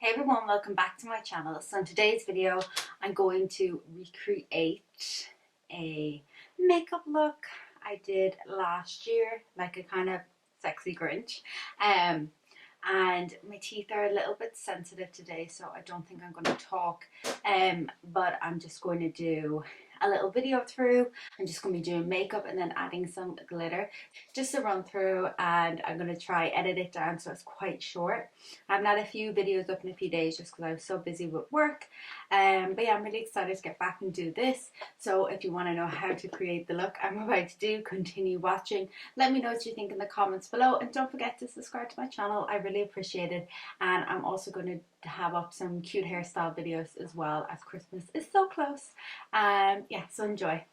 Hey everyone, welcome back to my channel. So in today's video I'm going to recreate a makeup look I did last year, like a kind of sexy Grinch. And my teeth are a little bit sensitive today, so I don't think I'm going to talk, but I'm just going to do a little video through. I'm just going to be doing makeup and then adding some glitter, just a run through, and I'm going to try edit it down so it's quite short. I've had a few videos up in a few days just because I was so busy with work, but yeah, I'm really excited to get back and do this. So if you want to know how to create the look I'm about to do, continue watching. Let me know what you think in the comments below, and don't forget to subscribe to my channel. I really appreciate it. And I'm also going to have up some cute hairstyle videos as well, as Christmas is so close. Yeah, so enjoy.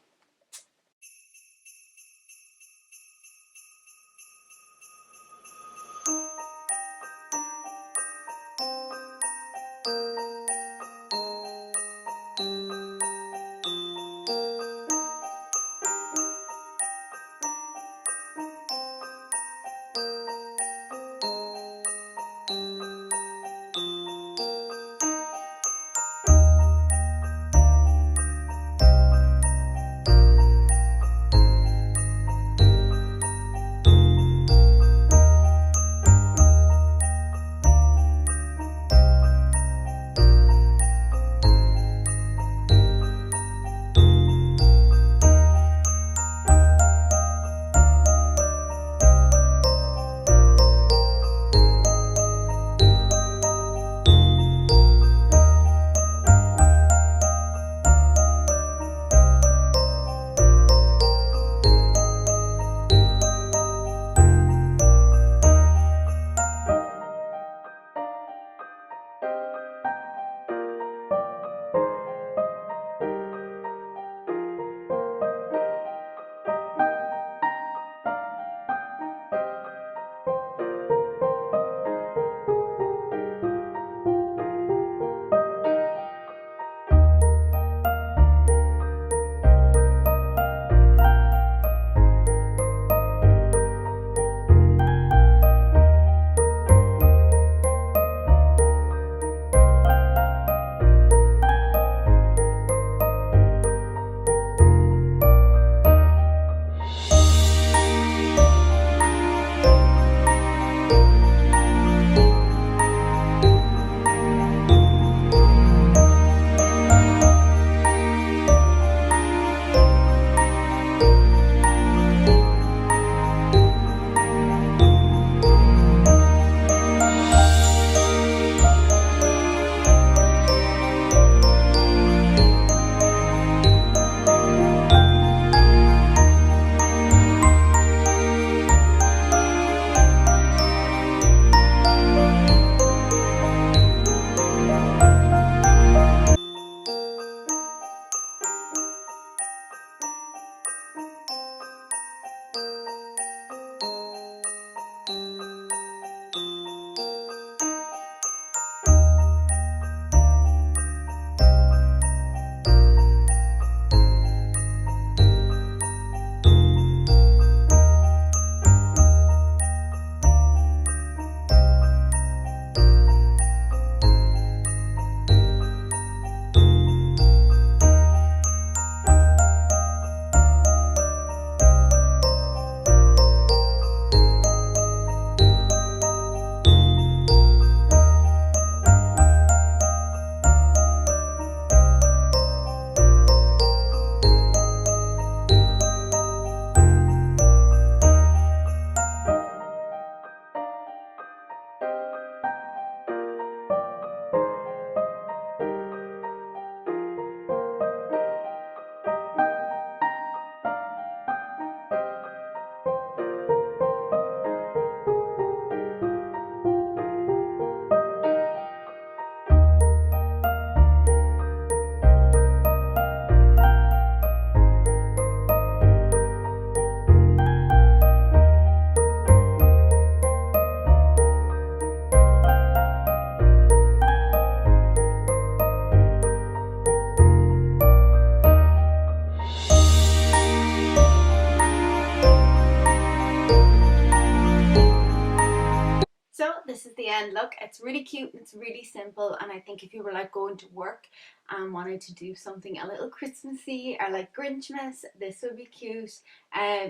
look. It's really cute and it's really simple, and I think if you were like going to work and wanted to do something a little Christmassy or like Grinchmas, this would be cute.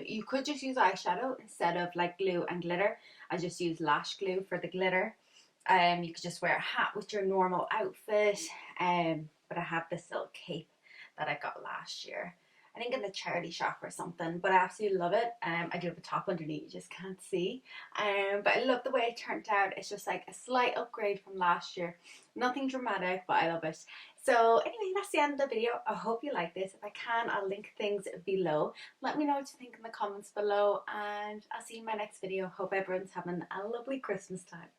You could just use eyeshadow instead of like glue and glitter. I just use lash glue for the glitter. You could just wear a hat with your normal outfit. But I have this little cape that I got last year. I think in the charity shop or something, but I absolutely love it. I do have a top underneath, you just can't see. But I love the way it turned out. It's just like a slight upgrade from last year. Nothing dramatic, but I love it. So anyway, that's the end of the video. I hope you like this. If I can, I'll link things below. Let me know what you think in the comments below, and I'll see you in my next video. Hope everyone's having a lovely Christmas time.